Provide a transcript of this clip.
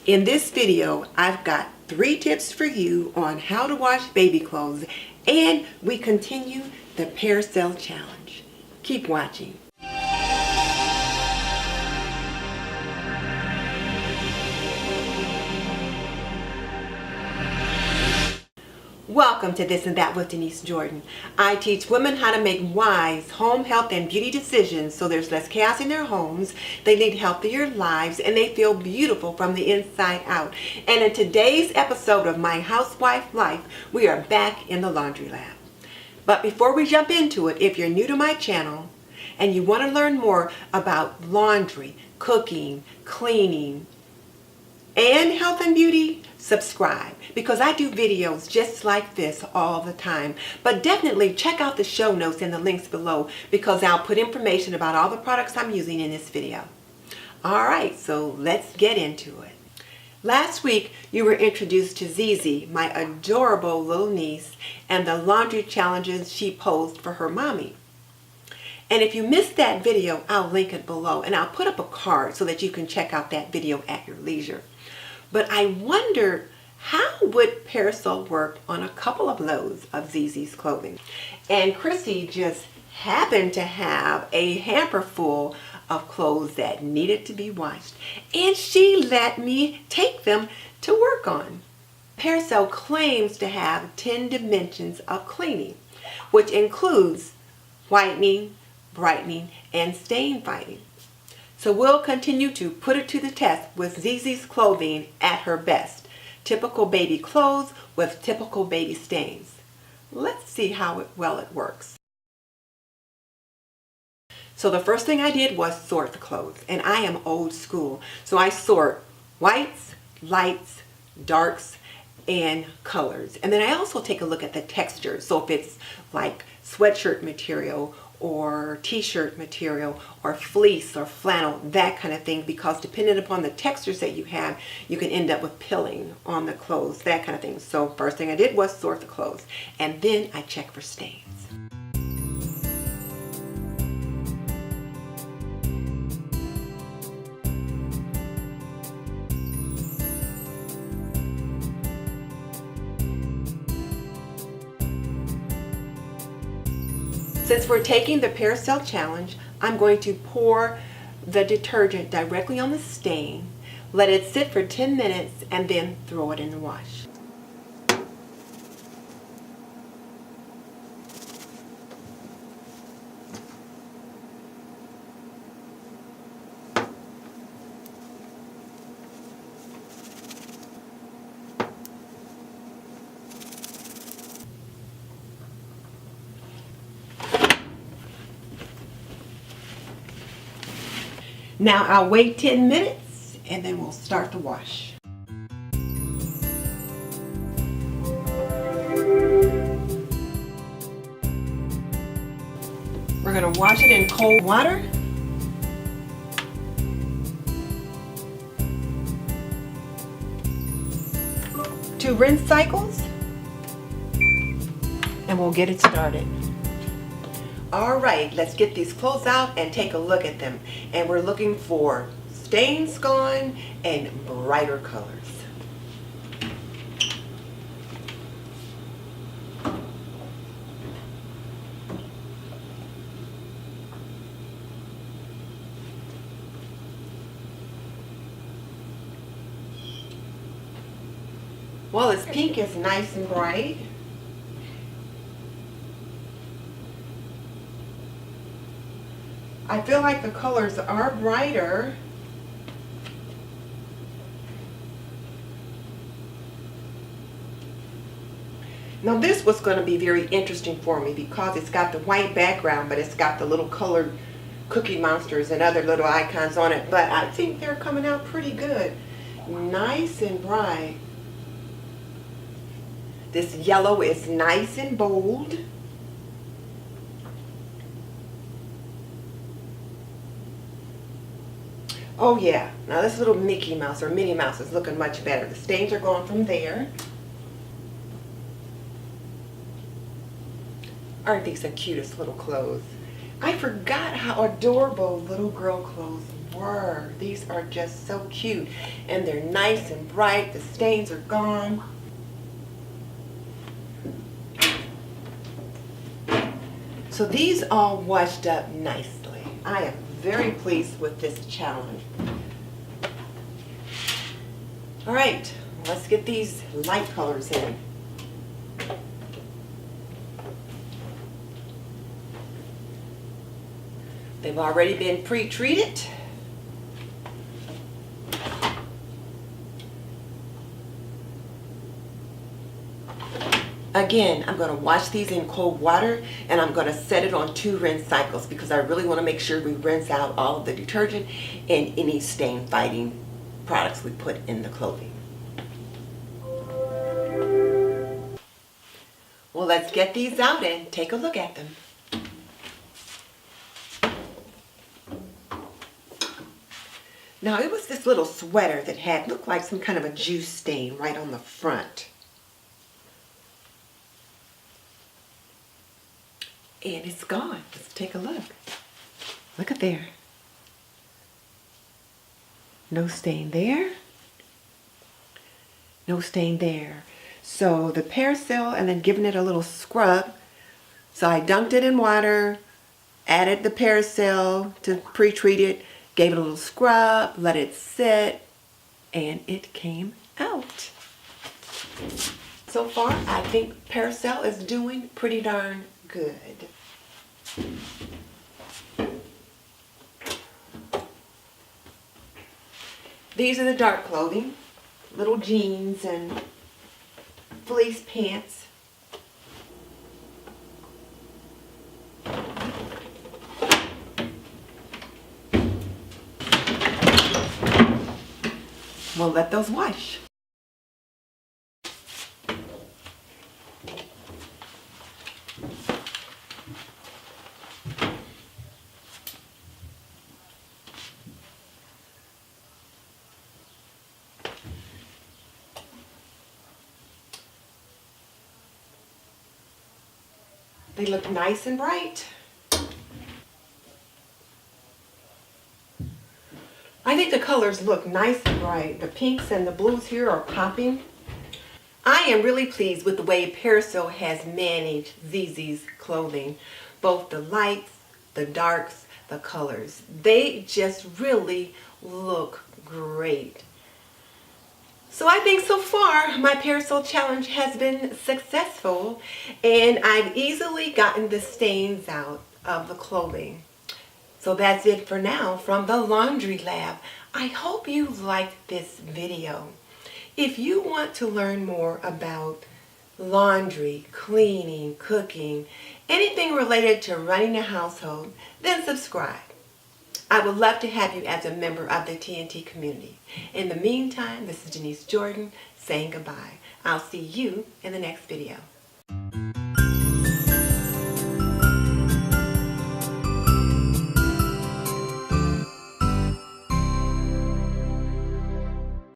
In this video, I've got 3 tips for you on how to wash baby clothes, and we continue the Persil challenge. Keep watching. Welcome to This and That with Denise Jordan. I teach women how to make wise home health and beauty decisions so there's less chaos in their homes, they lead healthier lives, and they feel beautiful from the inside out. And in today's episode of My Housewife Life, we are back in the laundry lab. But before we jump into it, if you're new to my channel and you want to learn more about laundry, cooking, cleaning, and health and beauty, subscribe, because I do videos just like this all the time. But definitely check out the show notes and the links below, because I'll put information about all the products I'm using in this video. Alright, so let's get into it. Last week you were introduced to Zizi, my adorable little niece, and the laundry challenges she posed for her mommy. And if you missed that video, I'll link it below, and I'll put up a card so that you can check out that video at your leisure. But I wondered, how would Persil work on a couple of loads of Zizi's clothing? And Chrissy just happened to have a hamper full of clothes that needed to be washed, and she let me take them to work on. Persil claims to have 10 dimensions of cleaning, which includes whitening, brightening, and stain fighting. So we'll continue to put it to the test with Zizi's clothing at her best. Typical baby clothes with typical baby stains. Let's see how well it works. So the first thing I did was sort the clothes, and I am old school. So I sort whites, lights, darks, and colors. And then I also take a look at the texture. So if it's like sweatshirt material or t-shirt material or fleece or flannel, that kind of thing, because depending upon the textures that you have, you can end up with pilling on the clothes, that kind of thing. So first thing I did was sort the clothes, and then I check for stains. Since we're taking the Persil challenge, I'm going to pour the detergent directly on the stain, let it sit for 10 minutes, and then throw it in the wash. Now I'll wait 10 minutes and then we'll start the wash. We're going to wash it in cold water. Two rinse cycles, and we'll get it started. Alright, let's get these clothes out and take a look at them. And we're looking for stains gone and brighter colors. Well, this pink is nice and bright. I feel like the colors are brighter. Now this was going to be very interesting for me because it's got the white background, but it's got the little colored Cookie Monsters and other little icons on it. But I think they're coming out pretty good. Nice and bright. This yellow is nice and bold. Oh yeah, now this little Mickey Mouse or Minnie Mouse is looking much better. The stains are gone from there. Aren't these the cutest little clothes? I forgot how adorable little girl clothes were. These are just so cute. And they're nice and bright. The stains are gone. So these all washed up nicely. I am very pleased with this challenge. All right, let's get these light colors in. They've already been pre-treated. Again, I'm going to wash these in cold water, and I'm going to set it on 2 rinse cycles because I really want to make sure we rinse out all of the detergent and any stain fighting products we put in the clothing. Well, let's get these out and take a look at them. Now, it was this little sweater that had looked like some kind of a juice stain right on the front. And it's gone. Let's take a look. Look at there. No stain there. No stain there. So the Persil, and then giving it a little scrub. So I dunked it in water, added the Persil to pre-treat it, gave it a little scrub, let it sit, and it came out. So far, I think Persil is doing pretty darn good. These are the dark clothing, little jeans and fleece pants. We'll let those wash. They look nice and bright. I think the colors look nice and bright. The pinks and the blues here are popping. I am really pleased with the way Persil has managed Zizi's clothing. Both the lights, the darks, the colors. They just really look great. So I think so far my Persil challenge has been successful, and I've easily gotten the stains out of the clothing. So that's it for now from the Laundry Lab. I hope you liked this video. If you want to learn more about laundry, cleaning, cooking, anything related to running a household, then subscribe. I would love to have you as a member of the TNT community. In the meantime, this is Denise Jordan saying goodbye. I'll see you in the next video.